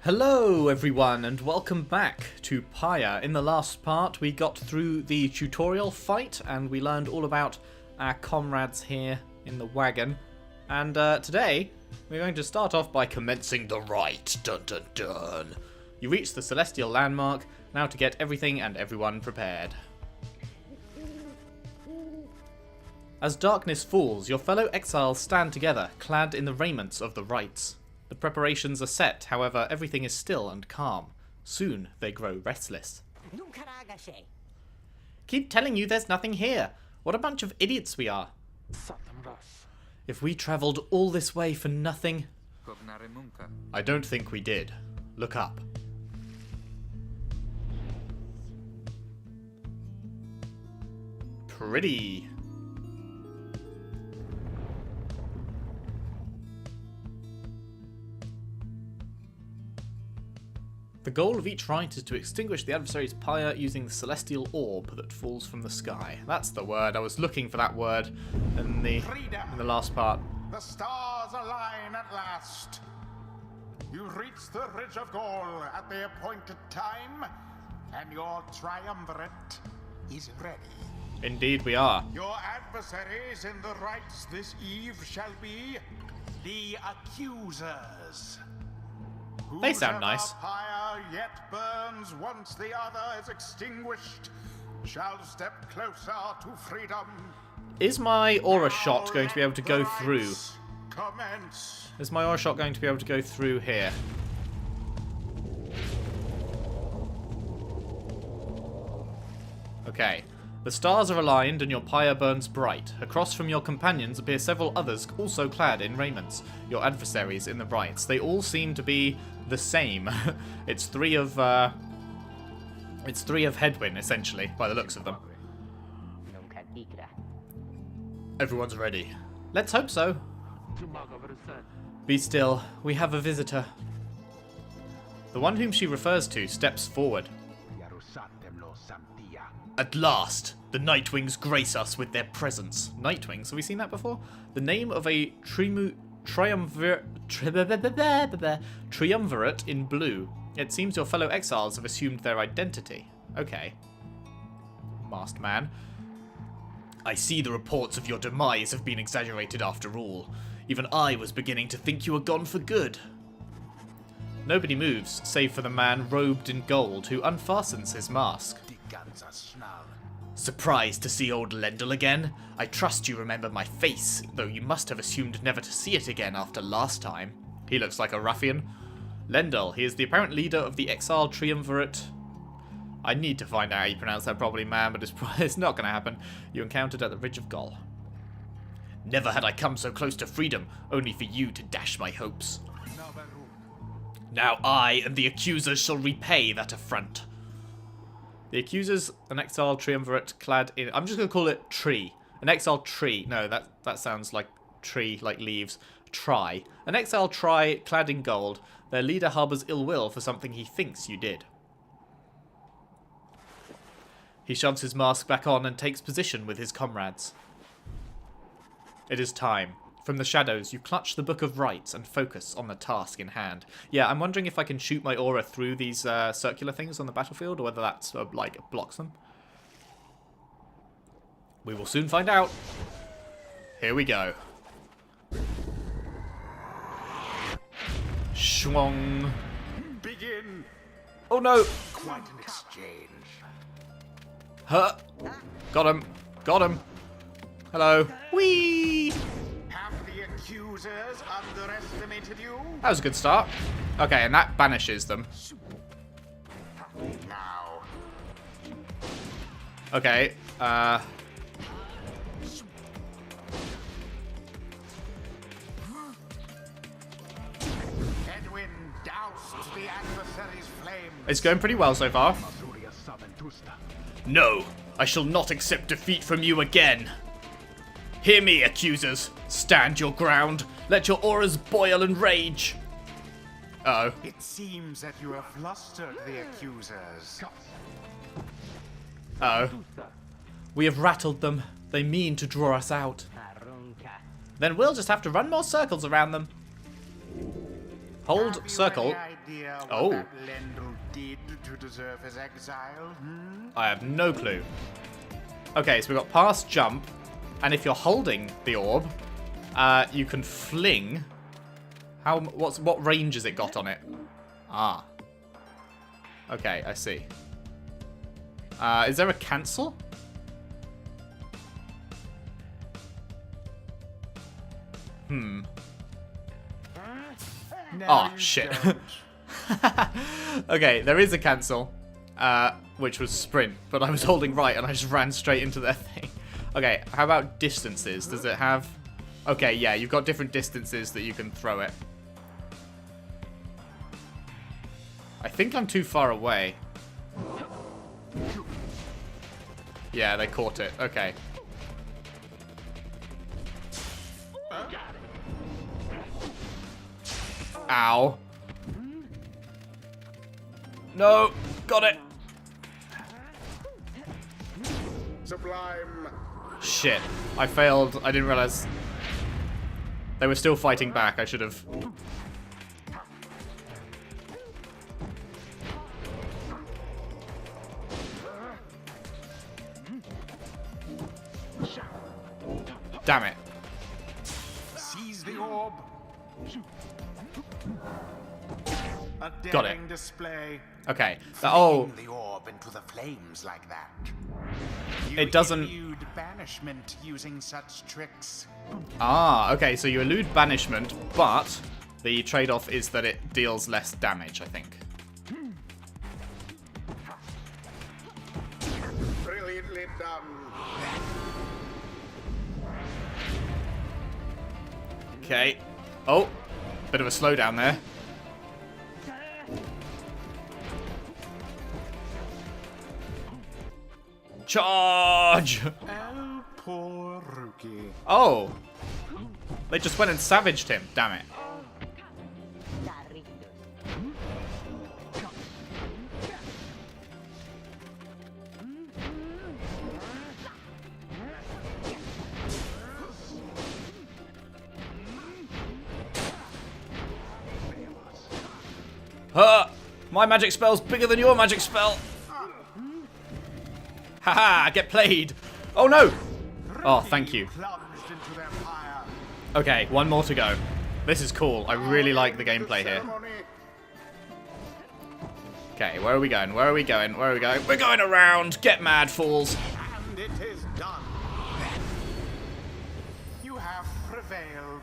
Hello everyone and welcome back to Pyre. In the last part we got through the tutorial fight and we learned all about our comrades here in the wagon. And today we're going to start off by commencing the rite. Dun dun dun. You reach the celestial landmark, now to get everything and everyone prepared. As darkness falls, your fellow exiles stand together, clad in the raiments of the rites. The preparations are set, however, everything is still and calm. Soon they grow restless. Keep telling you there's nothing here. What a bunch of idiots we are. If we travelled all this way for nothing... I don't think we did. Look up. Pretty. The goal of each rite is to extinguish the adversary's pyre using the celestial orb that falls from the sky. That's the word. I was looking for that word in the last part. The stars align at last. You reach the Ridge of Goal at the appointed time, and your triumvirate is ready. Indeed we are. Your adversaries in the rites this eve shall be the accusers. They sound nice. Whosoever pyre yet burns once the other is extinguished shall step closer to freedom. Is my aura shot going to be able to go through? Commence. Is my aura shot going to be able to go through here? Okay. The stars are aligned and your pyre burns bright. Across from your companions appear several others also clad in raiments, your adversaries in the rites. They all seem to be the same. It's three of Headwind, essentially, by the looks of them. Everyone's ready. Let's hope so. Be still. We have a visitor. The one whom she refers to steps forward. At last, the Nightwings grace us with their presence. Nightwings? Have we seen that before? The name of a triumvirate in blue. It seems your fellow exiles have assumed their identity. Okay. Masked man. I see the reports of your demise have been exaggerated after all. Even I was beginning to think you were gone for good. Nobody moves, save for the man robed in gold who unfastens his mask. Surprised to see old Lendl again? I trust you remember my face, though you must have assumed never to see it again after last time. He looks like a ruffian. Lendl, he is the apparent leader of the exile triumvirate. I need to find out how you pronounce that properly, man, but it's not going to happen. You encountered at the Ridge of Goal. Never had I come so close to freedom, only for you to dash my hopes. Now I and the accusers shall repay that affront. The accusers, an exile triumvirate clad in... I'm just going to call it tree. An exile tree. No, that sounds like tree, like leaves. Try. An exile try clad in gold. Their leader harbours ill will for something he thinks you did. He shoves his mask back on and takes position with his comrades. It is time. From the shadows, you clutch the Book of Rites and focus on the task in hand. Yeah, I'm wondering if I can shoot my aura through these circular things on the battlefield, or whether that's, like, blocks them. We will soon find out. Here we go. Schwong. Begin. Oh no! Quite an exchange. Huh! Got him. Got him. Hello. Whee! Accusers underestimated you? That was a good start. Okay, and that banishes them. Now. Okay, Edwin doused the adversary's flame. it's going pretty well so far. No, I shall not accept defeat from you again. Hear me, accusers. Stand your ground. Let your auras boil and rage. Uh-oh. It seems that you have flustered the accusers. Uh-oh. We have rattled them. They mean to draw us out. Then we'll just have to run more circles around them. Hold circle idea what Oh. that Lendl did to deserve his exile? I have no clue. Okay, so we've got pass, jump, and if you're holding the orb, you can fling. What range has it got on it? Ah. Okay, I see. Is there a cancel? No, Oh, you shit. don't. Okay, there is a cancel, which was sprint, but I was holding right and I just ran straight into their thing. Okay, how about distances? Does it have... Okay, yeah, you've got different distances that you can throw it. I think I'm too far away. Yeah, they caught it. Okay. Ow. No, got it. Sublime. Shit, I failed. I didn't realize they were still fighting back. I should have. Damn it. Seize the orb. A Got it. daring display. Okay. Oh, Flinging the orb into the flames like that. It doesn't- elude banishment using such tricks. okay, so you elude banishment, but the trade-off is that it deals less damage, I think. Brilliantly done. Okay. Oh, bit of a slowdown there. Charge! Oh, poor rookie. Oh. They just went and savaged him. Damn it. My magic spell's bigger than your magic spell. Haha, get played. Oh no. Oh, thank you. Plunged into their pyre. Okay, one more to go. This is cool. I really like the gameplay here. Ceremony. Okay, where are we going? Where are we going? Where are we going? We're going around. Get mad, fools. And it is done. You have prevailed.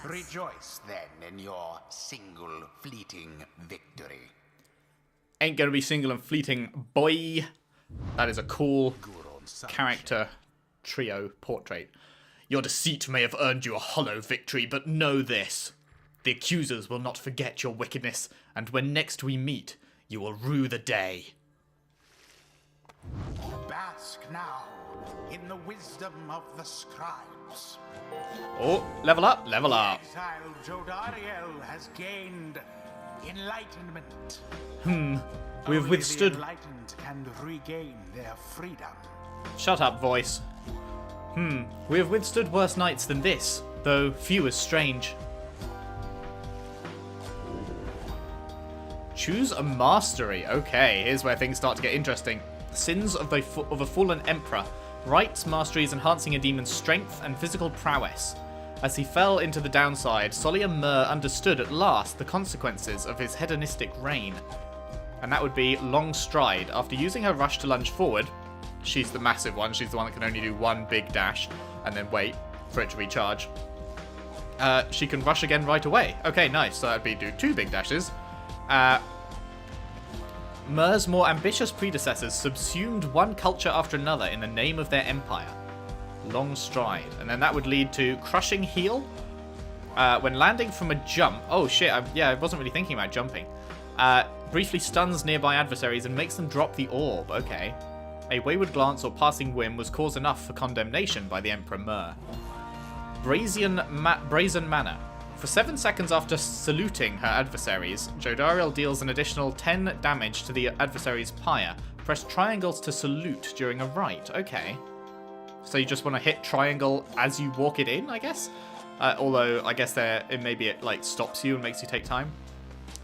Rejoice then in your single fleeting victory. Ain't gonna be single and fleeting, boy. That is a cool character trio portrait. Your deceit may have earned you a hollow victory, but know this. The accusers will not forget your wickedness, and when next we meet, you will rue the day. Bask now in the wisdom of the scribes. Oh, level up, level up. Exile Jodariel has gained enlightenment. We have Only withstood... the enlightened can regain their freedom. Shut up, voice. We have withstood worse nights than this, though few as strange. Choose a mastery. Okay, here's where things start to get interesting. Sins of a fallen emperor. Rites, masteries enhancing a demon's strength and physical prowess. As he fell into the downside, Solia Mur understood at last the consequences of his hedonistic reign. And that would be long stride. After using her rush to lunge forward, she's the massive one, she's the one that can only do one big dash, and then wait for it to recharge. She can rush again right away. Okay, nice, so that'd be do two big dashes. Mur's more ambitious predecessors subsumed one culture after another in the name of their empire. Long stride. And then that would lead to crushing heel. When landing from a jump... Oh shit, I wasn't really thinking about jumping. Briefly stuns nearby adversaries and makes them drop the orb. Okay. A wayward glance or passing whim was cause enough for condemnation by the Emperor Mur. Brazen Manner. For 7 seconds after saluting her adversaries, Jodariel deals an additional 10 damage to the adversary's pyre. Press triangles to salute during a rite. Okay. So you just want to hit triangle as you walk it in, I guess? Although, I guess maybe it like stops you and makes you take time.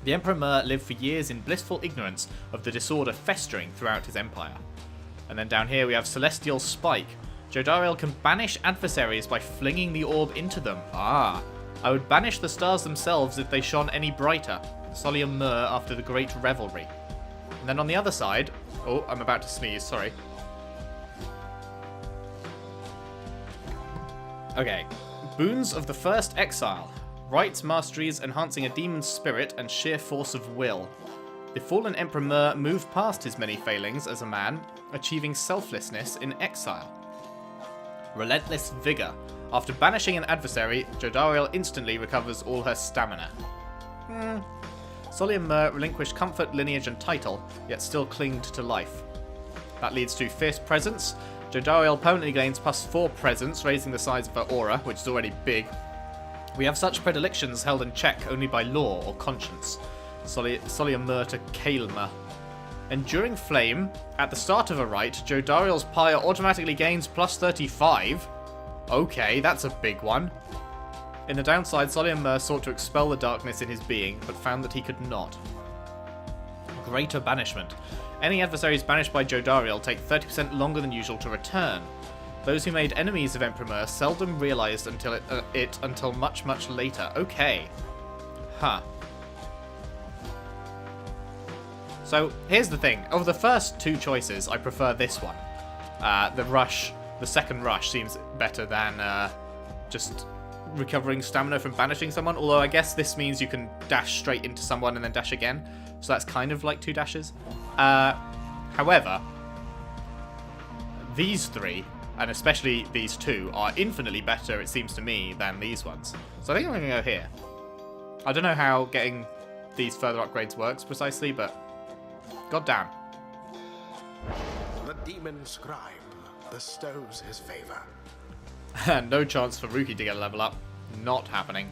The Emperor Myr lived for years in blissful ignorance of the disorder festering throughout his empire. And then down here we have Celestial Spike. Jodariel can banish adversaries by flinging the orb into them. Ah, I would banish the stars themselves if they shone any brighter. Solium Myr after the Great Revelry. And then on the other side... Oh, I'm about to sneeze, sorry. Okay. Boons of the First Exile. Rites, masteries, enhancing a demon's spirit and sheer force of will. The fallen Emperor Myr moved past his many failings as a man, achieving selflessness in exile. Relentless Vigor. After banishing an adversary, Jodariel instantly recovers all her stamina. Solium Myr relinquished comfort, lineage and title, yet still clinged to life. That leads to Fierce Presence. Jodariel permanently gains +4 presence, raising the size of her aura, which is already big. We have such predilections held in check only by law or conscience. Solium Myr to Kael'mah. Enduring Flame. At the start of a rite, Jodariel's Pyre automatically gains +35. Okay, that's a big one. In the downside, Solium Myr sought to expel the darkness in his being, but found that he could not. Greater Banishment. Any adversaries banished by Jodariel take 30% longer than usual to return. Those who made enemies of Emperor Myr seldom realized until much, much later. Okay. Huh. So, here's the thing. Of the first two choices, I prefer this one. The second rush seems better than just recovering stamina from banishing someone. Although I guess this means you can dash straight into someone and then dash again. So that's kind of like 2 dashes. However, these 3, and especially these 2, are infinitely better, it seems to me, than these ones. So I think I'm going to go here. I don't know how getting these further upgrades works precisely, but goddamn. The demon scribe bestows his favor. No chance for Rookie to get a level up. Not happening.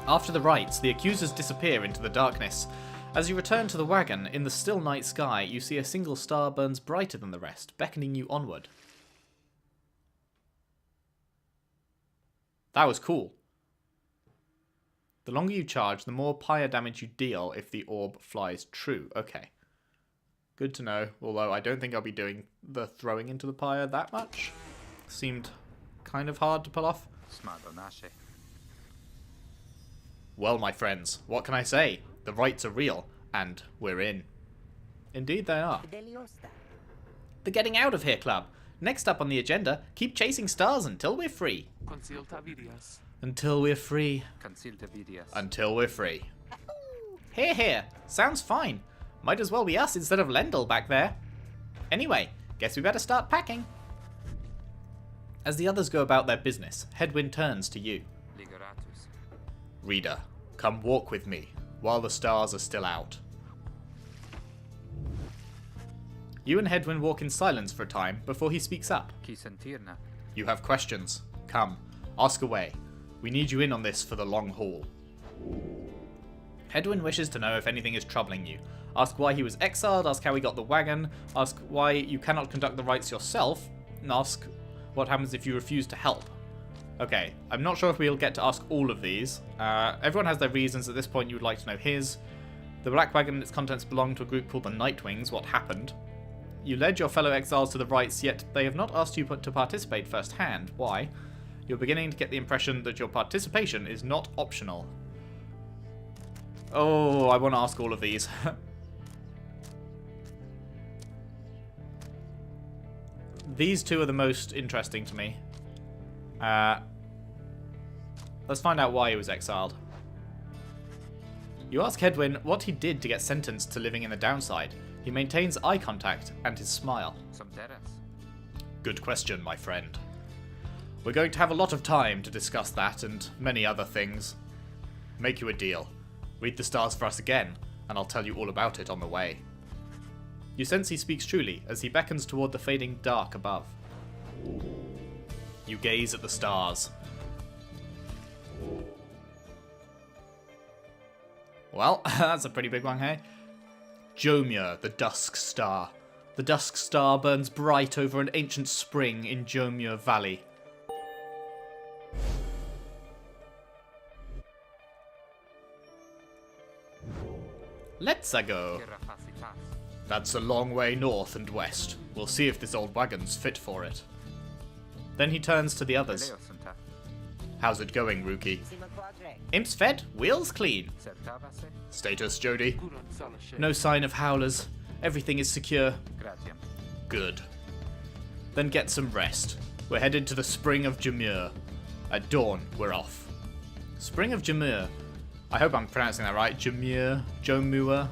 After the rites, the accusers disappear into the darkness. As you return to the wagon, in the still night sky, you see a single star burns brighter than the rest, beckoning you onward. That was cool. The longer you charge, the more pyre damage you deal if the orb flies true. Okay. Good to know, although I don't think I'll be doing the throwing into the pyre that much. Seemed kind of hard to pull off. Well, my friends, what can I say? The rites are real, and we're in. Indeed they are. The Getting Out of Here Club. Next up on the agenda, keep chasing stars until we're free. Until we're free. Until we're free. Here, here. Sounds fine. Might as well be us instead of Lendl back there. Anyway, guess we better start packing. As the others go about their business, Hedwyn turns to you. Reader, come walk with me, while the stars are still out. You and Hedwyn walk in silence for a time before he speaks up. You have questions. Come, ask away. We need you in on this for the long haul. Hedwyn wishes to know if anything is troubling you. Ask why he was exiled, ask how he got the wagon, ask why you cannot conduct the rites yourself, and ask what happens if you refuse to help. Okay, I'm not sure if we'll get to ask all of these. Everyone has their reasons. At this point you would like to know his. The Black Wagon and its contents belong to a group called the Nightwings. What happened? You led your fellow exiles to the rites, yet they have not asked you to participate firsthand. Why? You're beginning to get the impression that your participation is not optional. Oh, I want to ask all of these. These two are the most interesting to me. Let's find out why he was exiled. You ask Hedwyn what he did to get sentenced to living in the downside. He maintains eye contact and his smile. Good question, my friend. We're going to have a lot of time to discuss that and many other things. Make you a deal. Read the stars for us again, and I'll tell you all about it on the way. You sense he speaks truly as he beckons toward the fading dark above. You gaze at the stars. Well, that's a pretty big one, hey? Jomir, the Dusk Star. The Dusk Star burns bright over an ancient spring in Jomir Valley. Let's go. That's a long way north and west. We'll see if this old wagon's fit for it. Then he turns to the others. How's it going, Rookie? Imps fed, wheels clean. Status, Jody? No sign of howlers. Everything is secure. Good. Then get some rest. We're headed to the Spring of Jamur. At dawn, we're off. Spring of Jamur. I hope I'm pronouncing that right. Jamur, Jomua.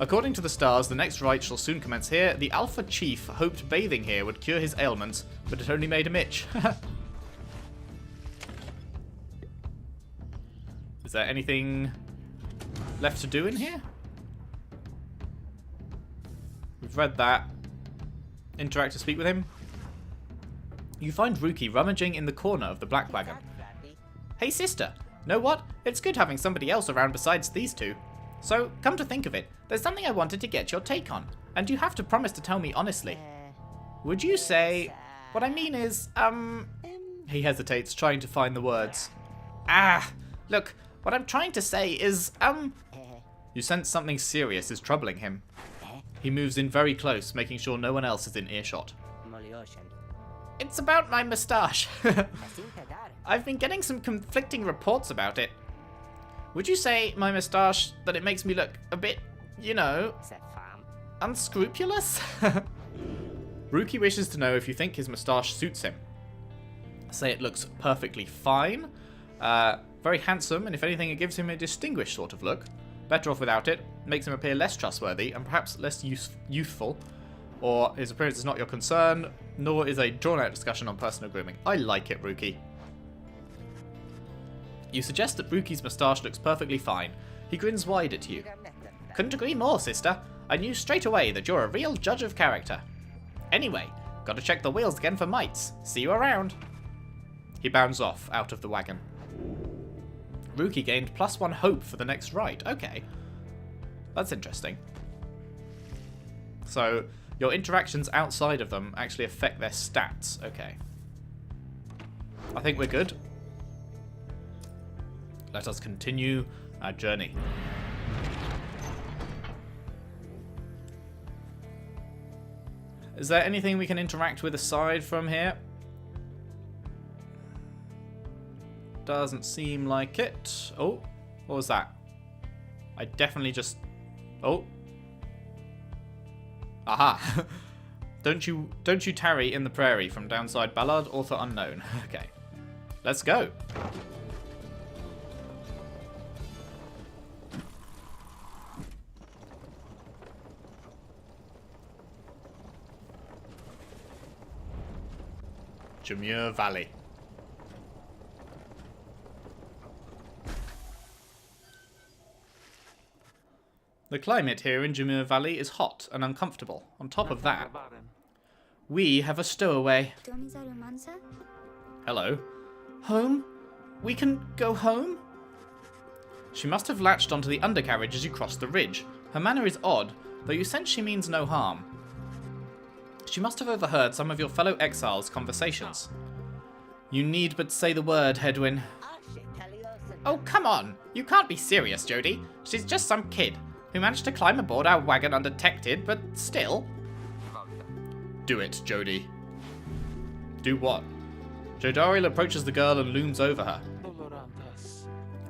According to the stars, the next rite shall soon commence here. The Alpha Chief hoped bathing here would cure his ailments, but it only made him itch. Is there anything left to do in here? We've read that. Interact to speak with him. You find Rookie rummaging in the corner of the black wagon. Hey sister, know what? It's good having somebody else around besides these two. So, come to think of it, there's something I wanted to get your take on, and you have to promise to tell me honestly. Would you say... What I mean is, He hesitates, trying to find the words. Look, what I'm trying to say is, You sense something serious is troubling him. He moves in very close, making sure no one else is in earshot. It's about my moustache. I've been getting some conflicting reports about it. Would you say, my moustache, that it makes me look a bit, you know, unscrupulous? Rookie wishes to know if you think his moustache suits him. Say it looks perfectly fine. Very handsome, and if anything, it gives him a distinguished sort of look. Better off without it. Makes him appear less trustworthy, and perhaps less youthful. Or his appearance is not your concern, nor is a drawn-out discussion on personal grooming. I like it, Rookie. You suggest that Rookie's moustache looks perfectly fine. He grins wide at you. Couldn't agree more, sister. I knew straight away that you're a real judge of character. Anyway, gotta check the wheels again for mites. See you around. He bounds off, out of the wagon. Rookie gained +1 hope for the next rite. Okay. That's interesting. So, your interactions outside of them actually affect their stats. Okay. I think we're good. Let us continue our journey. Is there anything we can interact with aside from here? Doesn't seem like it. Oh, what was that? I definitely just... Oh. Aha. Don't you tarry in the prairie from Downside Ballard, author unknown. Okay. Let's go. Jamur Valley. The climate here in Jamur Valley is hot and uncomfortable. On top of that, we have a stowaway. Hello. Home? We can go home? She must have latched onto the undercarriage as you crossed the ridge. Her manner is odd, though you sense she means no harm. She must have overheard some of your fellow exiles' conversations. You need but say the word, Hedwyn. Oh, come on! You can't be serious, Jody. She's just some kid who managed to climb aboard our wagon undetected, but still. Do it, Jody. Do what? Jodariel approaches the girl and looms over her.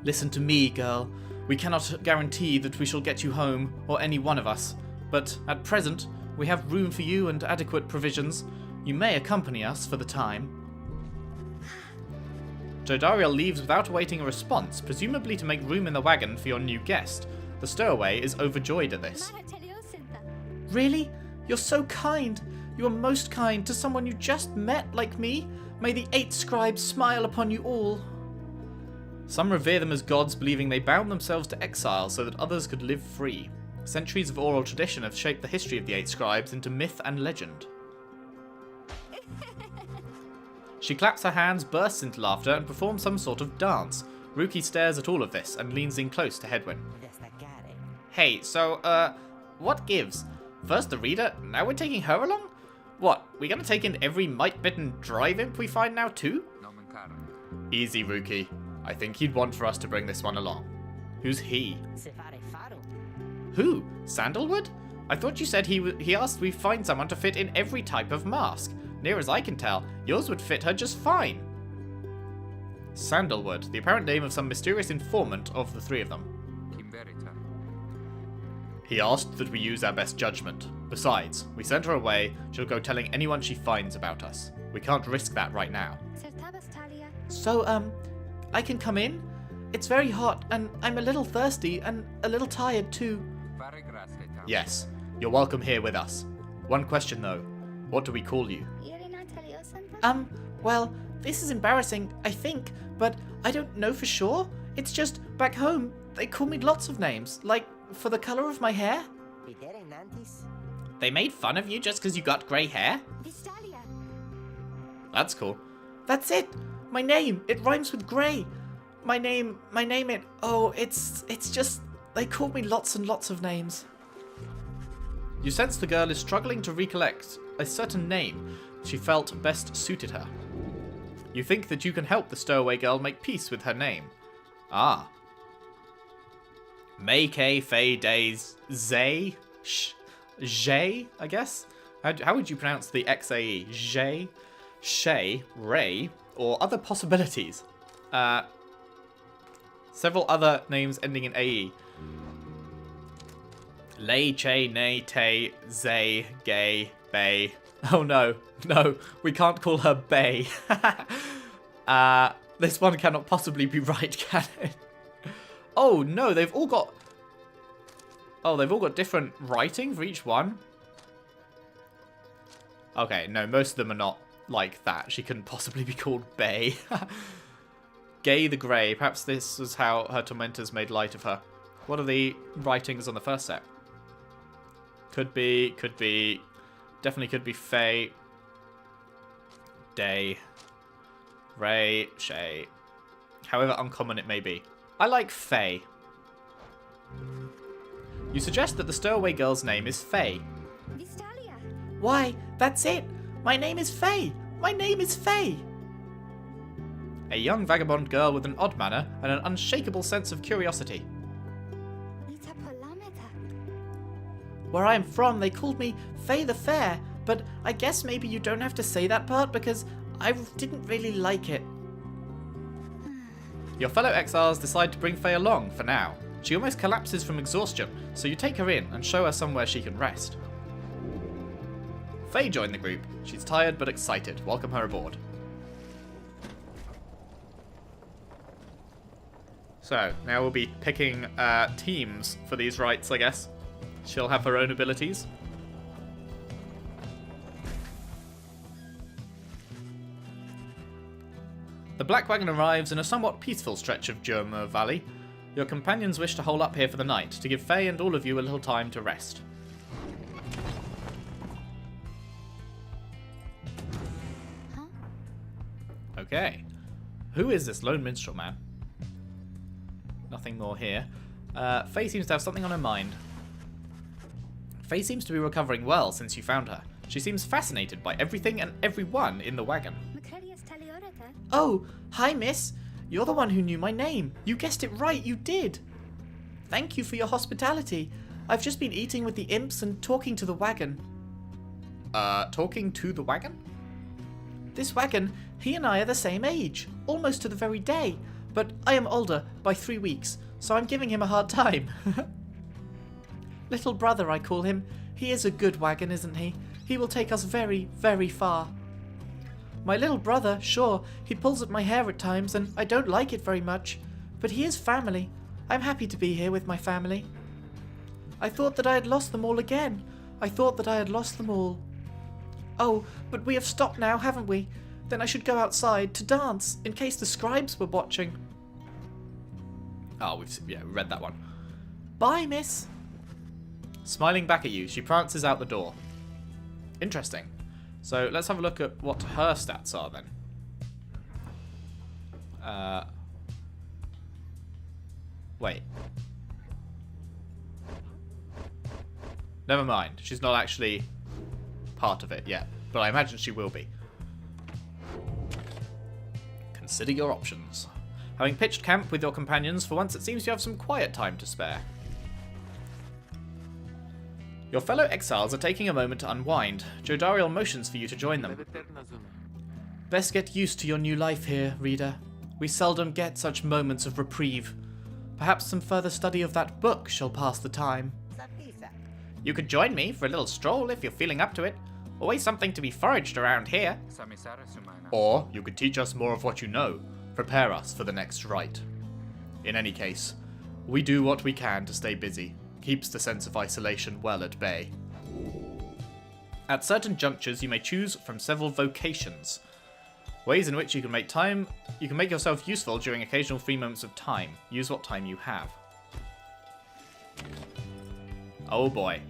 Listen to me, girl. We cannot guarantee that we shall get you home, or any one of us. But at present, we have room for you and adequate provisions. You may accompany us for the time. Jodariel leaves without awaiting a response, presumably to make room in the wagon for your new guest. The stowaway is overjoyed at this. Really? You're so kind. You are most kind to someone you just met like me. May the 8 scribes smile upon you all. Some revere them as gods, believing they bound themselves to exile so that others could live free. Centuries of oral tradition have shaped the history of the 8 scribes into myth and legend. She claps her hands, bursts into laughter, and performs some sort of dance. Rookie stares at all of this and leans in close to Hedwyn. Hey, so, what gives? First the reader, now we're taking her along? What, we gonna take in every mite-bitten drive imp we find now too? Easy, Rookie. I think you'd want for us to bring this one along. Who's he? Who? Sandalwood? I thought you said he asked we find someone to fit in every type of mask. Near as I can tell, yours would fit her just fine. Sandalwood, the apparent name of some mysterious informant of the three of them. He asked that we use our best judgment. Besides, we sent her away, she'll go telling anyone she finds about us. We can't risk that right now. So, I can come in? It's very hot, and I'm a little thirsty, and a little tired too. Yes, you're welcome here with us. One question though, what do we call you? Well, this is embarrassing, I think, but I don't know for sure. It's just, back home, they call me lots of names, like, for the colour of my hair. They made fun of you just because you got grey hair? That's cool. That's it! My name, it rhymes with grey. My name, it's just, they call me lots and lots of names. You sense the girl is struggling to recollect a certain name she felt best suited her. You think that you can help the stowaway girl make peace with her name. Ah. Make a Faye days Zay? Jay, I guess? How would you pronounce the XAE? Jay? Shay? Ray? Or other possibilities? Several other names ending in AE. Lay, che, nay, tay, zay, gay, bay. Oh no, no, we can't call her Bay. This one cannot possibly be right, can it? Oh no, they've all got different writing for each one. Okay, no, most of them are not like that. She couldn't possibly be called Bay. Gay the Grey. Perhaps this was how her tormentors made light of her. What are the writings on the first set? Could be, definitely could be Faye, Day, Ray, Shay. However uncommon it may be. I like Faye. You suggest that the stowaway girl's name is Faye. Why, that's it. My name is Faye. My name is Faye. A young vagabond girl with an odd manner and an unshakable sense of curiosity. Where I am from, they called me Faye the Fair, but I guess maybe you don't have to say that part because I didn't really like it. Your fellow exiles decide to bring Faye along for now. She almost collapses from exhaustion, so you take her in and show her somewhere she can rest. Faye joined the group. She's tired but excited. Welcome her aboard. So, now we'll be picking teams for these rites, I guess. She'll have her own abilities. The Black Wagon arrives in a somewhat peaceful stretch of Jurma Valley. Your companions wish to hole up here for the night, to give Faye and all of you a little time to rest. Huh? Okay. Who is this lone minstrel man? Nothing more here. Faye seems to have something on her mind. Faye seems to be recovering well since you found her. She seems fascinated by everything and everyone in the wagon. Oh, hi miss. You're the one who knew my name. You guessed it right, you did. Thank you for your hospitality. I've just been eating with the imps and talking to the wagon. Talking to the wagon? This wagon, he and I are the same age, almost to the very day, but I am older by 3 weeks, so I'm giving him a hard time. Little brother, I call him. He is a good wagon, isn't he? He will take us very, very far. My little brother, sure, he pulls at my hair at times, and I don't like it very much. But he is family. I'm happy to be here with my family. I thought that I had lost them all again. I thought that I had lost them all. Oh, but we have stopped now, haven't we? Then I should go outside to dance, in case the scribes were watching. Oh, we've read that one. Bye, miss. Smiling back at you, she prances out the door. Interesting. So let's have a look at what her stats are then. Wait. Never mind. She's not actually part of it yet, but I imagine she will be. Consider your options. Having pitched camp with your companions, for once it seems you have some quiet time to spare. Your fellow exiles are taking a moment to unwind. Jodariel motions for you to join them. Best get used to your new life here, reader. We seldom get such moments of reprieve. Perhaps some further study of that book shall pass the time. You could join me for a little stroll if you're feeling up to it. Always something to be foraged around here. Or you could teach us more of what you know. Prepare us for the next rite. In any case, we do what we can to stay busy. Keeps the sense of isolation well at bay. At certain junctures, you may choose from several vocations. Ways in which you can make yourself useful during occasional free moments of time. Use what time you have. Oh boy.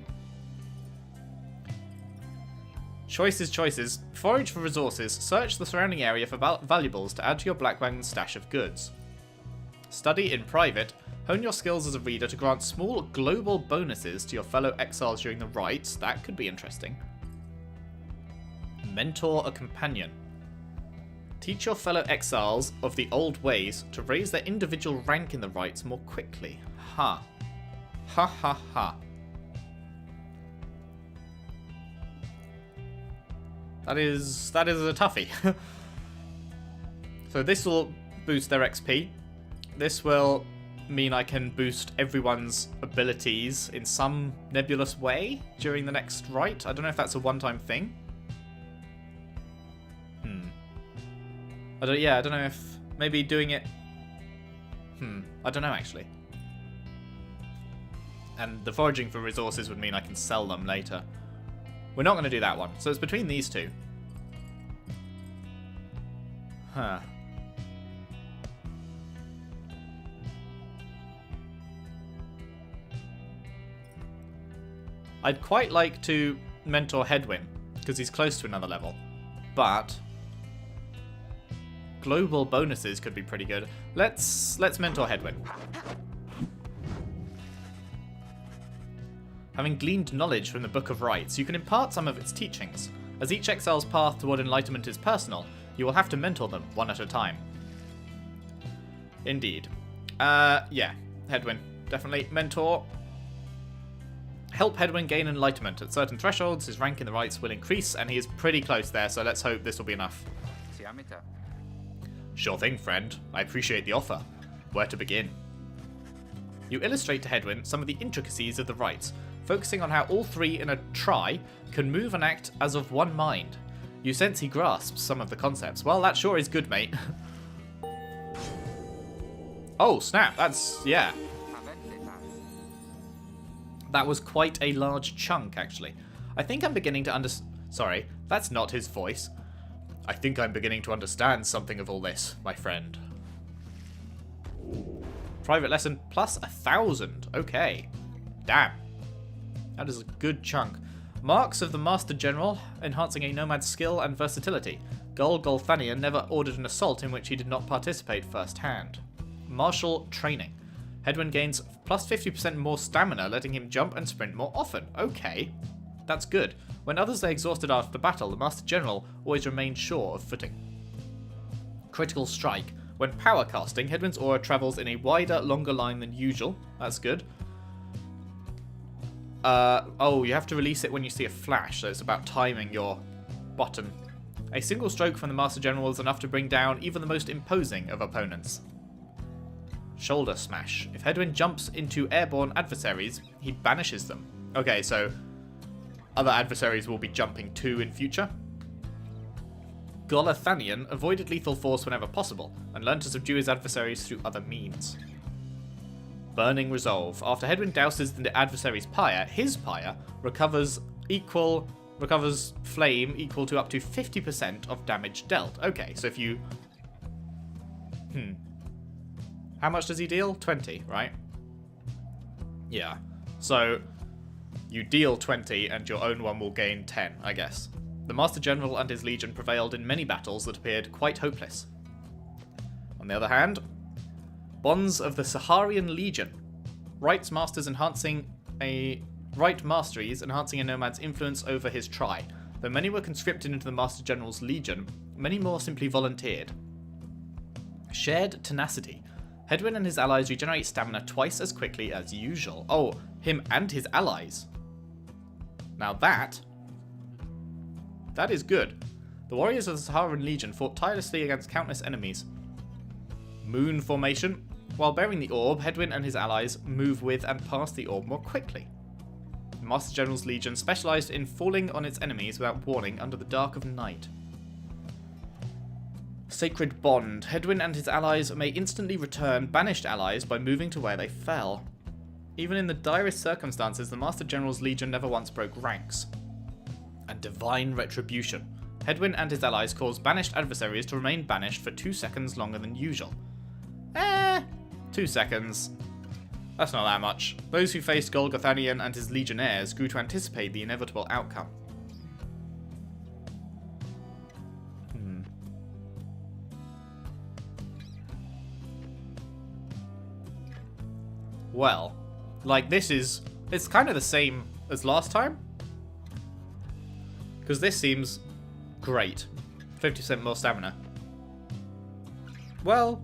Choices. Forage for resources. Search the surrounding area for valuables to add to your Black Wagon's stash of goods. Study in private. Hone your skills as a reader to grant small global bonuses to your fellow exiles during the rites. That could be interesting. Mentor a companion. Teach your fellow exiles of the old ways to raise their individual rank in the rites more quickly. Ha. Ha ha ha. That is a toughie. So this will boost their XP. This will mean I can boost everyone's abilities in some nebulous way during the next rite. I don't know if that's a one-time thing. I don't know if maybe doing it. I don't know actually. And the foraging for resources would mean I can sell them later. We're not going to do that one. So it's between these two. Huh. I'd quite like to mentor Hedwyn, because he's close to another level. But global bonuses could be pretty good. Let's mentor Hedwyn. Having gleaned knowledge from the Book of Rites, you can impart some of its teachings. As each exile's path toward enlightenment is personal, you will have to mentor them one at a time. Indeed. Yeah, Hedwyn. Definitely mentor. Help Hedwyn gain enlightenment. At certain thresholds, his rank in the rites will increase, and he is pretty close there, so let's hope this will be enough. Sure thing, friend. I appreciate the offer. Where to begin? You illustrate to Hedwyn some of the intricacies of the rites, focusing on how all three in a try can move and act as of one mind. You sense he grasps some of the concepts. Well, that sure is good, mate. Oh, snap. Yeah. That was quite a large chunk, actually. I think I'm beginning to Sorry, that's not his voice. I think I'm beginning to understand something of all this, my friend. Private lesson plus 1,000. Okay. Damn. That is a good chunk. Marks of the Master General, enhancing a nomad's skill and versatility. Golthanian never ordered an assault in which he did not participate firsthand. Martial training. Hedwyn gains plus 50% more stamina, letting him jump and sprint more often. Okay. That's good. When others are exhausted after battle, the Master General always remains sure of footing. Critical strike. When power casting, Hedwyn's aura travels in a wider, longer line than usual. That's good. Oh, you have to release it when you see a flash, so it's about timing your button. A single stroke from the Master General is enough to bring down even the most imposing of opponents. Shoulder smash. If Hedwyn jumps into airborne adversaries, he banishes them. Okay, so other adversaries will be jumping too in future. Golthanian avoided lethal force whenever possible, and learned to subdue his adversaries through other means. Burning Resolve. After Hedwyn douses the adversary's pyre, his pyre recovers flame equal to up to 50% of damage dealt. Okay, so if you... How much does he deal? 20, right? Yeah. So you deal 20 and your own one will gain 10, I guess. The Master General and his legion prevailed in many battles that appeared quite hopeless. On the other hand, Bonds of the Saharian Legion. Rite masteries enhancing a nomad's influence over his try. Though many were conscripted into the Master General's legion, many more simply volunteered. Shared tenacity. Hedwyn and his allies regenerate stamina twice as quickly as usual. Oh, him and his allies. Now that is good. The warriors of the Saharan Legion fought tirelessly against countless enemies. Moon formation. While bearing the orb, Hedwyn and his allies move with and past the orb more quickly. The Master General's Legion specialised in falling on its enemies without warning under the dark of night. Sacred Bond. Hedwyn and his allies may instantly return banished allies by moving to where they fell. Even in the direst circumstances, the Master General's Legion never once broke ranks. And Divine Retribution. Hedwyn and his allies cause banished adversaries to remain banished for 2 seconds longer than usual. 2 seconds. That's not that much. Those who faced Golgothanian and his legionnaires grew to anticipate the inevitable outcome. Well, like it's kind of the same as last time. Because this seems great. 50% more stamina. Well,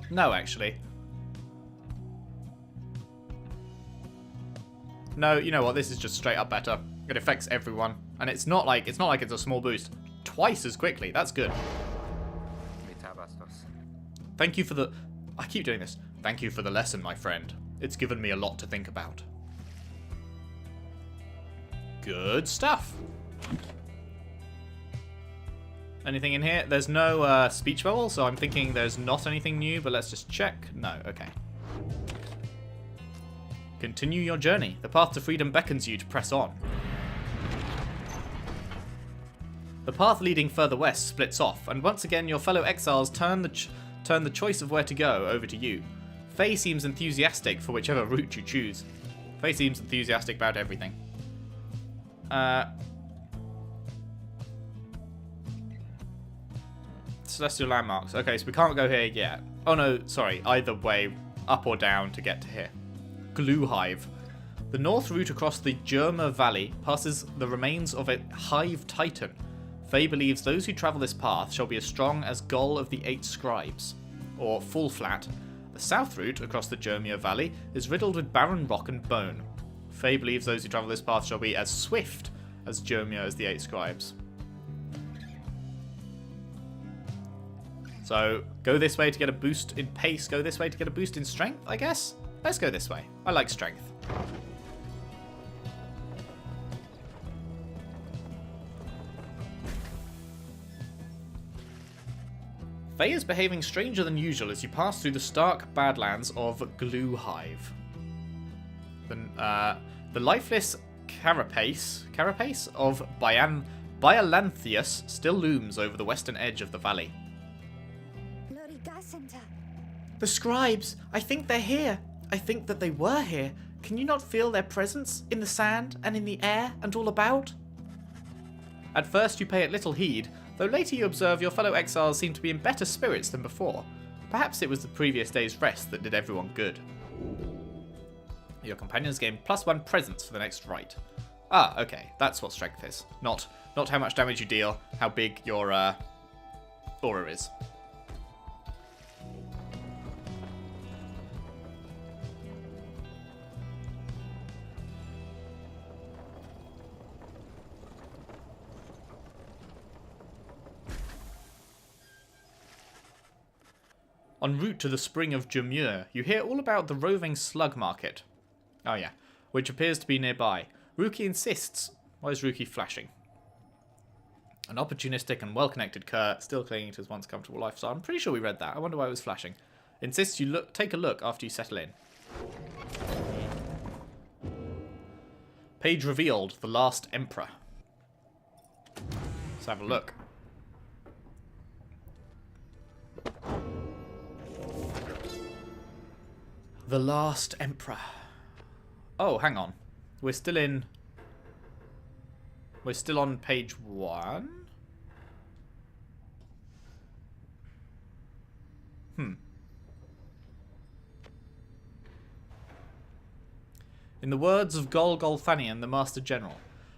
no, actually. No, you know what? This is just straight up better. It affects everyone, and it's not like it's a small boost. Twice as quickly. That's good. Thank you for the. I keep doing this. Thank you for the lesson, my friend. It's given me a lot to think about. Good stuff. Anything in here? There's no speech bubble, so I'm thinking there's not anything new, but let's just check. No, okay. Continue your journey. The path to freedom beckons you to press on. The path leading further west splits off, and once again your fellow exiles turn the choice of where to go over to you. Faye seems enthusiastic for whichever route you choose. Faye seems enthusiastic about everything. Celestial landmarks. Okay, so we can't go here yet. Oh no, sorry. Either way, up or down to get to here. Glue Hive. The north route across the Germa Valley passes the remains of a hive titan. Faye believes those who travel this path shall be as strong as Gull of the 8 Scribes. Or Full Flat. The south route across the Germia Valley is riddled with barren rock and bone. Faye believes those who travel this path shall be as swift as Germia as the 8 Scribes. So, go this way to get a boost in pace, go this way to get a boost in strength, I guess? Let's go this way. I like strength. Faye is behaving stranger than usual as you pass through the stark badlands of Glue Hive. The lifeless carapace of Biolanthius still looms over the western edge of the valley. The scribes! I think they're here! I think that they were here. Can you not feel their presence in the sand and in the air and all about? At first you pay it little heed, though later you observe your fellow exiles seem to be in better spirits than before. Perhaps it was the previous day's rest that did everyone good. Your companions gain +1 presence for the next rite. Ah, okay, that's what strength is. Not how much damage you deal, how big your aura is. En route to the spring of Jumur, you hear all about the roving slug market. Oh yeah, which appears to be nearby. Rookie insists. Why is Rookie flashing? An opportunistic and well-connected cur, still clinging to his once comfortable lifestyle. I'm pretty sure we read that. I wonder why it was flashing. Insists you take a look after you settle in. Page revealed, the last emperor. Let's have a look. The last emperor. Oh, hang on. We're still on page 1? In the words of Golgothanian, the Master General,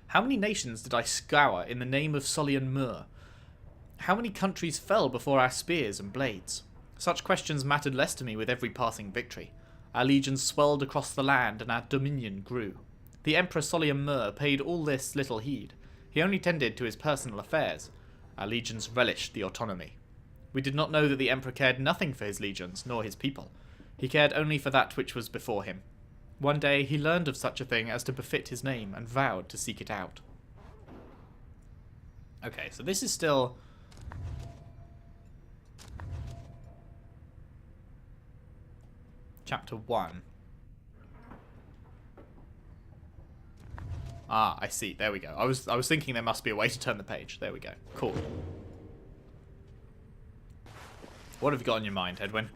how many nations did I scour in the name of Solian Mur? How many countries fell before our spears and blades? Such questions mattered less to me with every passing victory. Our legions swelled across the land, and our dominion grew. The Emperor Solium Mur paid all this little heed. He only tended to his personal affairs. Our legions relished the autonomy. We did not know that the Emperor cared nothing for his legions, nor his people. He cared only for that which was before him. One day he learned of such a thing as to befit his name, and vowed to seek it out. Okay, so this is still... Chapter 1. Ah, I see. There we go. I was thinking there must be a way to turn the page. There we go. Cool. What have you got on your mind, Hedwyn?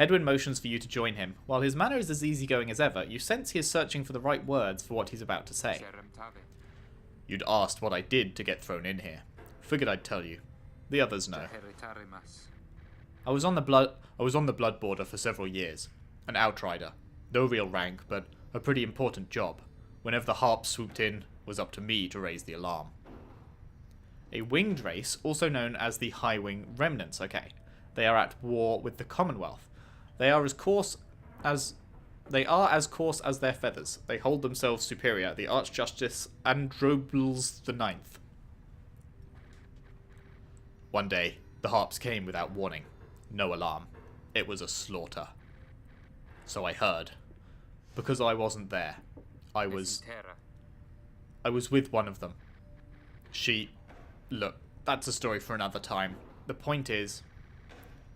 Hedwyn motions for you to join him. While his manner is as easygoing as ever, you sense he is searching for the right words for what he's about to say. You'd asked what I did to get thrown in here. Figured I'd tell you. The others know. I was on the blood border for several years. An outrider. No real rank, but a pretty important job. Whenever the harps swooped in, was up to me to raise the alarm. A winged race, also known as the High Wing Remnants, okay. They are at war with the Commonwealth. They are as coarse as their feathers. They hold themselves superior, the Archjustice Androbles the Ninth. One day, the harps came without warning. No alarm. It was a slaughter. So I heard. Because I wasn't there. I was with one of them. Look, that's a story for another time. The point is,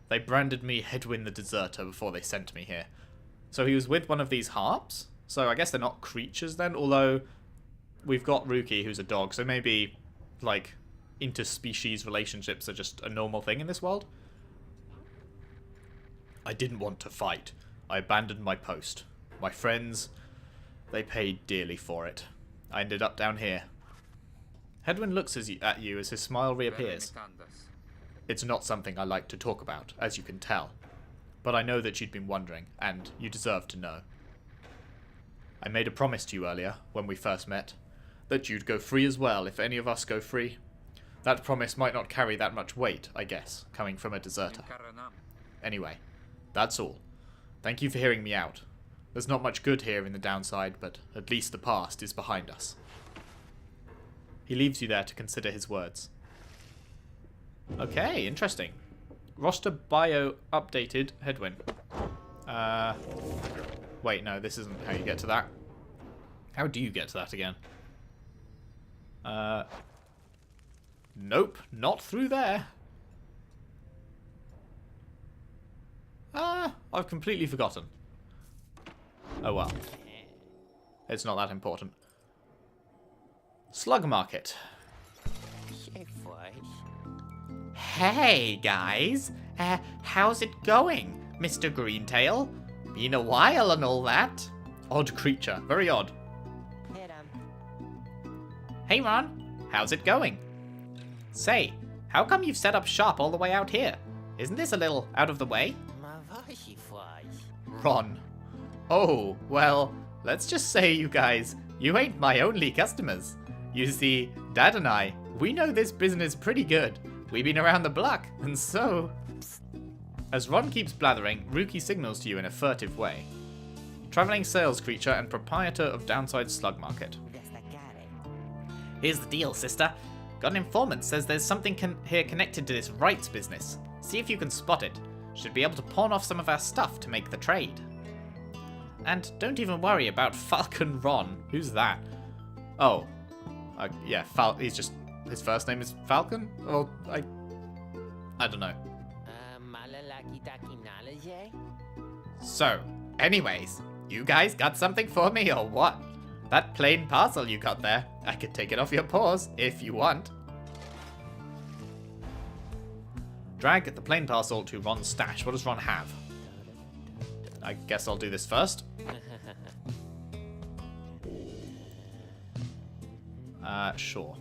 they branded me Hedwyn the Deserter before they sent me here. So he was with one of these harps? So I guess they're not creatures then, although we've got Ruki, who's a dog, so maybe, like, interspecies relationships are just a normal thing in this world? I didn't want to fight. I abandoned my post. My friends, they paid dearly for it. I ended up down here. Hedwyn looks at you as his smile reappears. It's not something I like to talk about, as you can tell. But I know that you'd been wondering, and you deserve to know. I made a promise to you earlier, when we first met, that you'd go free as well if any of us go free. That promise might not carry that much weight, I guess, coming from a deserter. Anyway, that's all. Thank you for hearing me out. There's not much good here in the downside, but at least the past is behind us. He leaves you there to consider his words. Okay, interesting. Roster bio updated, Hedwyn. Wait, no, this isn't how you get to that. How do you get to that again? Nope, not through there. I've completely forgotten. Oh well. It's not that important. Slug Market. Hey, guys. How's it going, Mr. Greentail? Been a while and all that. Odd creature. Very odd. Hey, Ron. How's it going? Say, how come you've set up shop all the way out here? Isn't this a little out of the way? Ron. Oh, well, let's just say, you guys, you ain't my only customers. You see, Dad and I, we know this business pretty good. We've been around the block, and so... As Ron keeps blathering, Ruki signals to you in a furtive way. Traveling sales creature and proprietor of Downside Slug Market. Here's the deal, sister. Got an informant says there's something here connected to this Rites business. See if you can spot it. Should be able to pawn off some of our stuff to make the trade. And don't even worry about Falcon Ron. Who's that? Oh. Yeah, he's just... His first name is Falcon? Or, I don't know. So, anyways, you guys got something for me or what? That plain parcel you got there, I could take it off your paws if you want. Drag the plain parcel to Ron's stash. What does Ron have? I guess I'll do this first. Sure.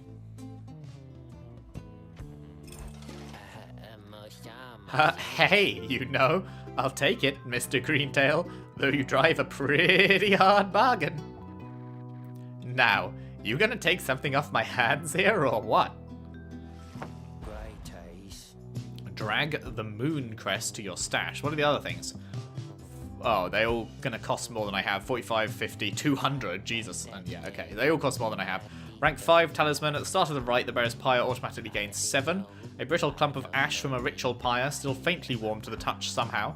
Hey, you know, I'll take it, Mr. Greentail, though you drive a pretty hard bargain. Now, you gonna take something off my hands here, or what? Drag the moon crest to your stash. What are the other things? Oh, they all gonna cost more than I have. 45, 50, 200. Jesus. And yeah, okay. They all cost more than I have. Rank 5 talisman. At the start of the rite, the bearer's pyre automatically gains 7. A brittle clump of ash from a ritual pyre, still faintly warm to the touch somehow.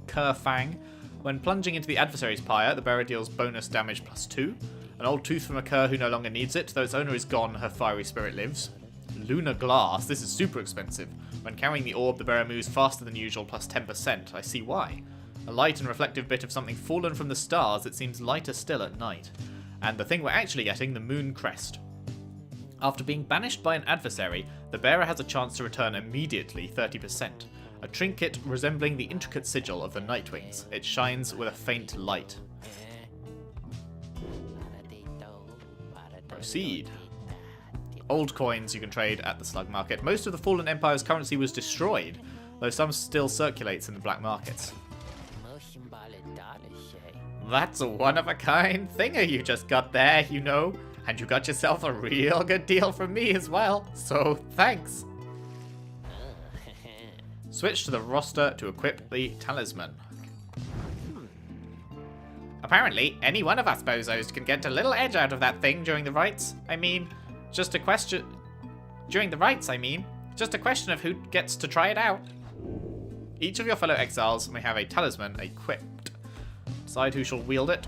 Kerfang. When plunging into the adversary's pyre, the bearer deals bonus damage +2. An old tooth from a cur who no longer needs it. Though its owner is gone, her fiery spirit lives. Lunar glass. This is super expensive. When carrying the orb, the bearer moves faster than usual, +10%. I see why. A light and reflective bit of something fallen from the stars that seems lighter still at night. And the thing we're actually getting, the moon crest. After being banished by an adversary, the bearer has a chance to return immediately, 30%. A trinket resembling the intricate sigil of the Nightwings. It shines with a faint light. Proceed. Old coins you can trade at the Slug market. Most of the Fallen Empire's currency was destroyed, though some still circulates in the black markets. That's a one-of-a-kind thinger you just got there, you know. And you got yourself a real good deal from me as well, so thanks. Switch to the roster to equip the talisman. Apparently, any one of us bozos can get a little edge out of that thing during the rites. Just a question of who gets to try it out. Each of your fellow exiles may have a talisman equipped. Decide who shall wield it.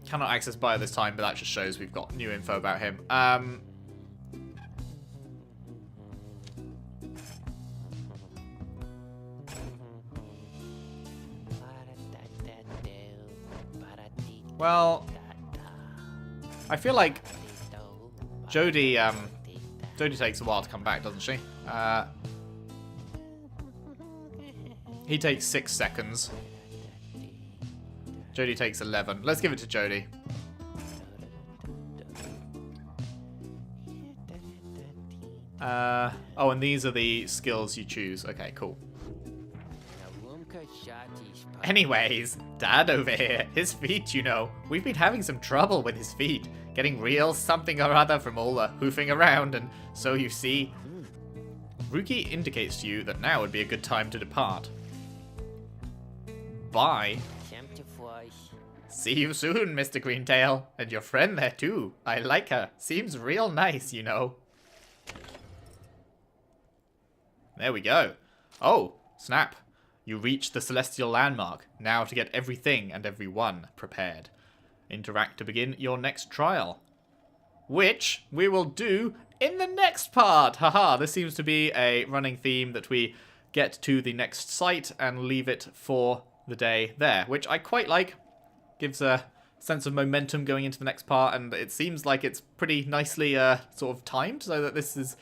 Cannot access bio this time, but that just shows we've got new info about him. Well, I feel like Jodie takes a while to come back, doesn't she? He takes 6 seconds. Jodie takes 11. Let's give it to Jodie. Oh, and these are the skills you choose. Okay, cool. Anyways, Dad over here, his feet, you know. We've been having some trouble with his feet. Getting real something or other from all the hoofing around, and so you see. Ruki indicates to you that now would be a good time to depart. Bye. See you soon, Mr. Greentail. And your friend there, too. I like her. Seems real nice, you know. There we go. Oh, snap. You reach the celestial landmark. Now to get everything and everyone prepared. Interact to begin your next trial. Which we will do in the next part. Haha, this seems to be a running theme that we get to the next site and leave it for the day there. Which I quite like. Gives a sense of momentum going into the next part, and it seems like it's pretty nicely sort of timed so that this is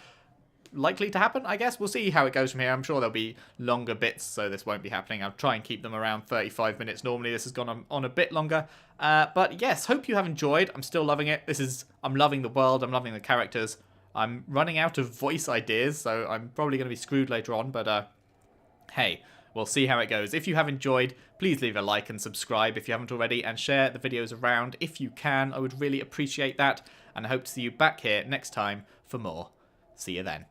likely to happen, I guess. We'll see how it goes from here. I'm sure there'll be longer bits, so this won't be happening. I'll try and keep them around 35 minutes. Normally this has gone on a bit longer. But yes, hope you have enjoyed. I'm still loving it. I'm loving the world. I'm loving the characters. I'm running out of voice ideas, so I'm probably going to be screwed later on, but hey. We'll see how it goes. If you have enjoyed, please leave a like and subscribe if you haven't already, and share the videos around if you can. I would really appreciate that, and I hope to see you back here next time for more. See you then.